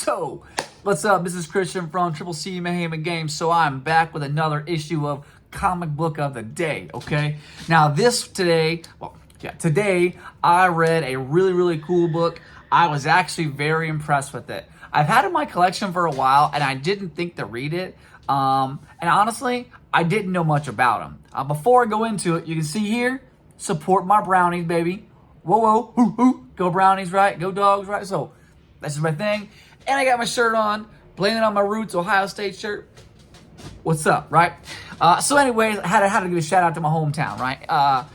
So, what's up? This is Christian from Triple C Mayhem and Games. So I'm back with another issue of Comic Book of the Day, okay? Now today I read a really cool book. I was actually very impressed with it. I've had it in my collection for a while and I didn't think to read it. And honestly, I didn't know much about them. Before I go into it, you can see here, support my brownies, baby. Whoa, hoo, hoo. Go brownies, right? Go dogs, right? So that's just my thing. And I got my shirt on, blaming on my roots, Ohio State shirt. What's up, right? So anyways, I had to give a shout out to my hometown, right?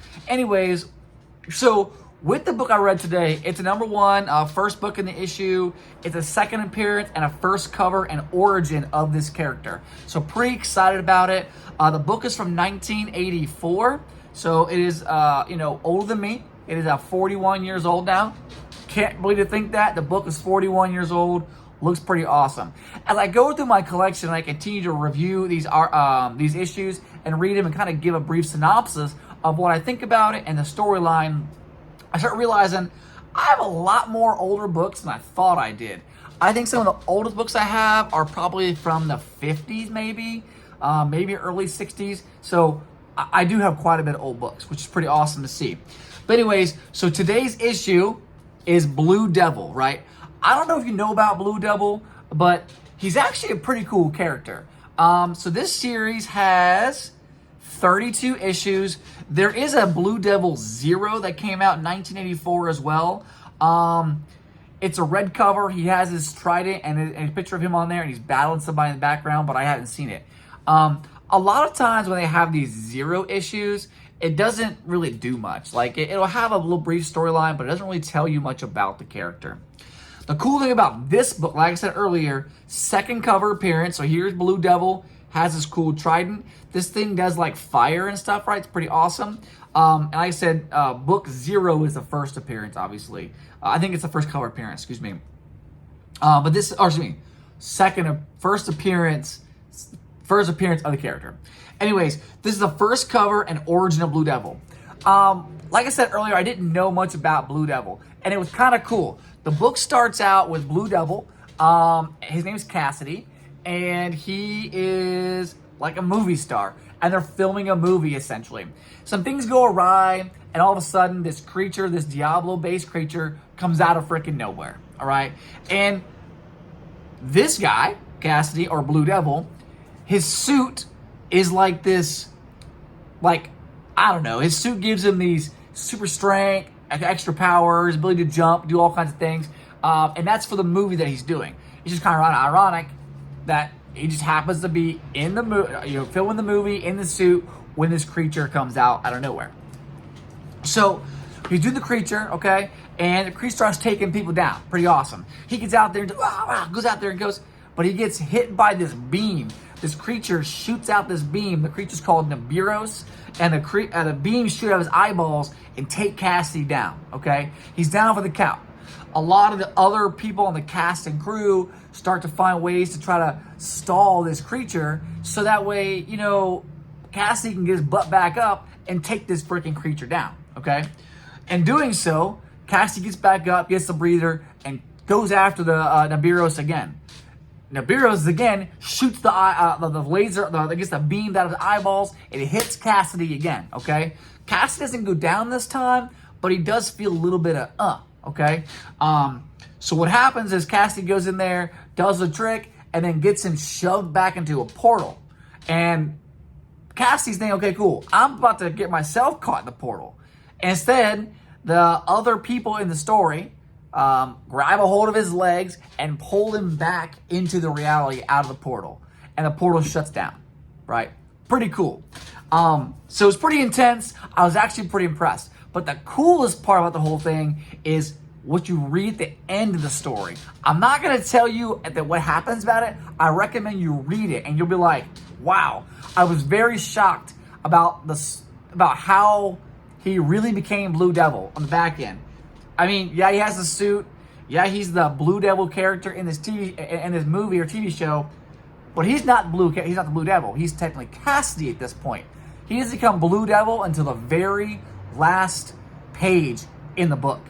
So with the book I read today, it's a number one, first book in the issue. It's a second appearance and a first cover and origin of this character. So pretty excited about it. The book is from 1984. So it is, older than me. It is 41 years old now. Can't believe to think that. The book is 41 years old. Looks pretty awesome. As I go through my collection and I continue to review these issues and read them and kind of give a brief synopsis of what I think about it and the storyline, I start realizing I have a lot more older books than I thought I did. I think some of the oldest books I have are probably from the 50s maybe early 60s. So I do have quite a bit of old books, which is pretty awesome to see. But anyways, so today's issue is Blue Devil, right? I don't know if you know about Blue Devil, but he's actually a pretty cool character. So this series has 32 issues. There is a Blue Devil Zero that came out in 1984 as well. It's a red cover. He has his trident and a picture of him on there, and he's battling somebody in the background, but I haven't seen it. A lot of times when they have these Zero issues, it doesn't really do much. Like, it'll have a little brief storyline, but it doesn't really tell you much about the character. The cool thing about this book, like I said earlier, second cover appearance. So here's Blue Devil, has this cool trident. This thing does like fire and stuff, right? It's pretty awesome. And like I said, book Zero is the first appearance, obviously. I think it's the first cover appearance, excuse me. First appearance of the character. Anyways, this is the first cover and origin of Blue Devil. Like I said earlier, I didn't know much about Blue Devil, and it was kind of cool. The book starts out with Blue Devil. His name is Cassidy, and he is like a movie star, and they're filming a movie, essentially. Some things go awry, and all of a sudden, this creature, this Diablo-based creature, comes out of freaking nowhere, all right? And this guy, Cassidy, or Blue Devil, his suit is like this, his suit gives him these super strength, extra powers, ability to jump, do all kinds of things. And that's for the movie that he's doing. It's just kind of ironic that he just happens to be in the movie, filming the movie in the suit when this creature comes out of nowhere. So he's doing the creature, okay? And the creature starts taking people down. Pretty awesome. He gets out there and goes out there and goes, but he gets hit by this beam. This creature shoots out this beam. The creature's called Nibiros, and the beam shoot out his eyeballs and take Cassidy down, okay? He's down for the count. A lot of the other people on the cast and crew start to find ways to try to stall this creature so that way, Cassidy can get his butt back up and take this freaking creature down, okay? And doing so, Cassidy gets back up, gets the breather, and goes after the Nibiros again. Nibiros again shoots the laser, the beam out of the eyeballs, and it hits Cassidy again, okay? Cassidy doesn't go down this time, but he does feel a little bit of, okay? So what happens is Cassidy goes in there, does the trick, and then gets him shoved back into a portal. And Cassidy's thinking, okay, cool, I'm about to get myself caught in the portal. Instead, the other people in the story grab a hold of his legs and pull him back into the reality out of the portal. And the portal shuts down, right? Pretty cool. So it's pretty intense. I was actually pretty impressed. But the coolest part about the whole thing is what you read at the end of the story. I'm not going to tell you what happens about it. I recommend you read it and you'll be like, wow. I was very shocked about how he really became Blue Devil on the back end. I mean, yeah, he has the suit. Yeah, he's the Blue Devil character in this movie or TV show, but he's not the Blue Devil. He's technically Cassidy at this point. He doesn't become Blue Devil until the very last page in the book.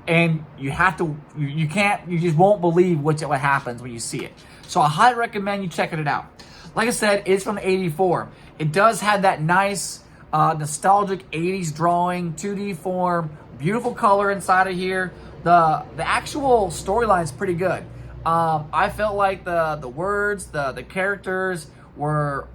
and you have to, you just won't believe what happens when you see it. So I highly recommend you checking it out. Like I said, it's from '84. It does have that nice nostalgic 80s drawing, 2D form, beautiful color inside of here. The actual storyline is pretty good. I felt like the words, the characters were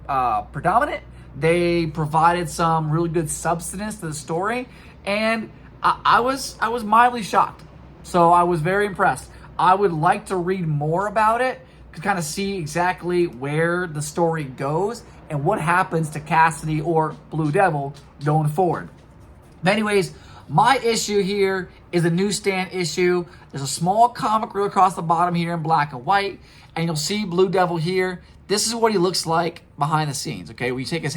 predominant. They provided some really good substance to the story, and I was mildly shocked. So I was very impressed. I would like to read more about it to kind of see exactly where the story goes and what happens to Cassidy or Blue Devil going forward. But anyways, my issue here is a newsstand issue. There's a small comic right across the bottom here in black and white, and you'll see Blue Devil here. This is what he looks like behind the scenes, okay? When you take his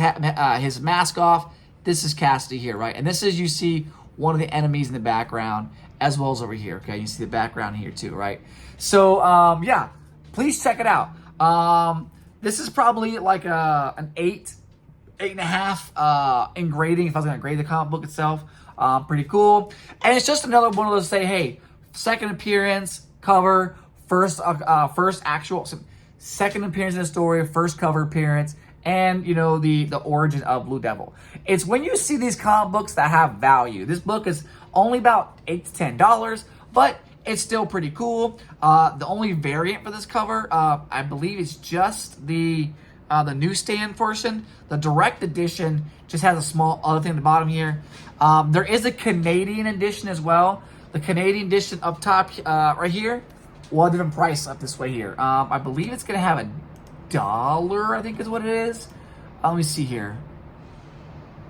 mask off, this is Cassidy here, right? And this is, you see one of the enemies in the background, as well as over here, okay? You see the background here too, right? So, yeah, please check it out. This is probably like an 8.5 in grading if I was going to grade the comic book itself. Pretty cool. And it's just another one of those, say, hey, second appearance, cover, first actual, second appearance in the story, first cover appearance, and, you know, the origin of Blue Devil. It's when you see these comic books that have value. This book is only about $8 to $10, but it's still pretty cool. The only variant for this cover, I believe, is just the newsstand portion. The direct edition just has a small other thing at the bottom here. There is a Canadian edition as well. The Canadian edition up top right here, well, different price up this way here. I believe it's going to have $1, I think is what it is. Let me see here.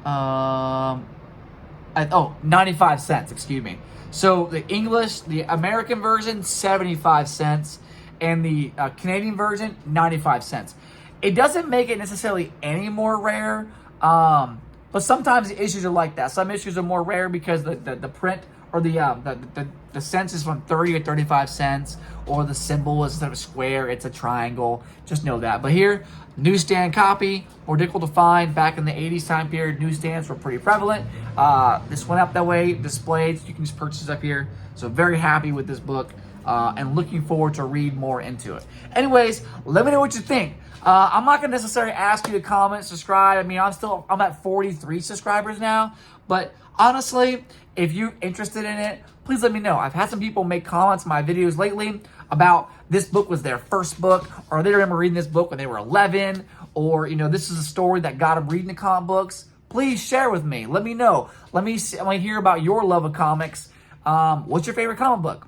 95 cents, excuse me. So the American version, 75 cents, and the Canadian version, 95 cents. It doesn't make it necessarily any more rare, but sometimes the issues are like that. Some issues are more rare because the print or the cents is from 30 or 35 cents, or the symbol is instead of a square, it's a triangle. Just know that. But here, newsstand copy, more difficult to find. Back in the 80s time period, newsstands were pretty prevalent. This went up that way, displayed, so you can just purchase it up here. So very happy with this book, and looking forward to read more into it. Anyways, let me know what you think. I'm not gonna necessarily ask you to comment, subscribe. I mean, I'm at 43 subscribers now, but honestly, if you're interested in it, please let me know. I've had some people make comments on my videos lately about this book was their first book, or they remember reading this book when they were 11, or, you know, this is a story that got them reading the comic books. Please share with me. Let me know. I want to hear about your love of comics. What's your favorite comic book?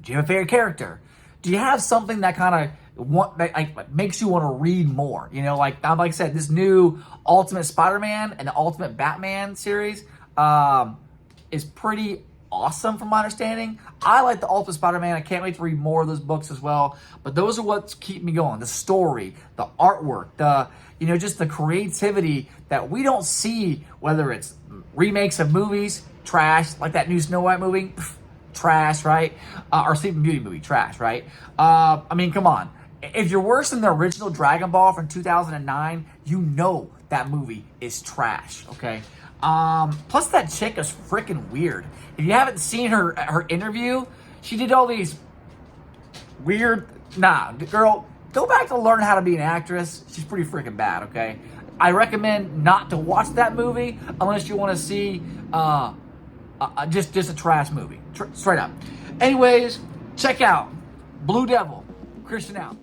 Do you have a favorite character? Do you have something that kind of makes you want to read more? You know, like I said, this new Ultimate Spider-Man and the Ultimate Batman series is pretty awesome from my understanding. I like the Ultimate Spider-Man. I can't wait to read more of those books as well. But those are what's keep me going. The story, the artwork, just the creativity that we don't see, whether it's remakes of movies, trash, like that new Snow White movie, trash, right? Or Sleeping Beauty movie, trash, right? I mean, come on. If you're worse than the original Dragon Ball from 2009, you know that movie is trash, okay? Plus that chick is freaking weird. If you haven't seen her interview, she did all these weird, girl, go back to learn how to be an actress. She's pretty freaking bad, okay? I recommend not to watch that movie unless you want to see just a trash movie, straight up. Anyways, check out Blue Devil. Christian out.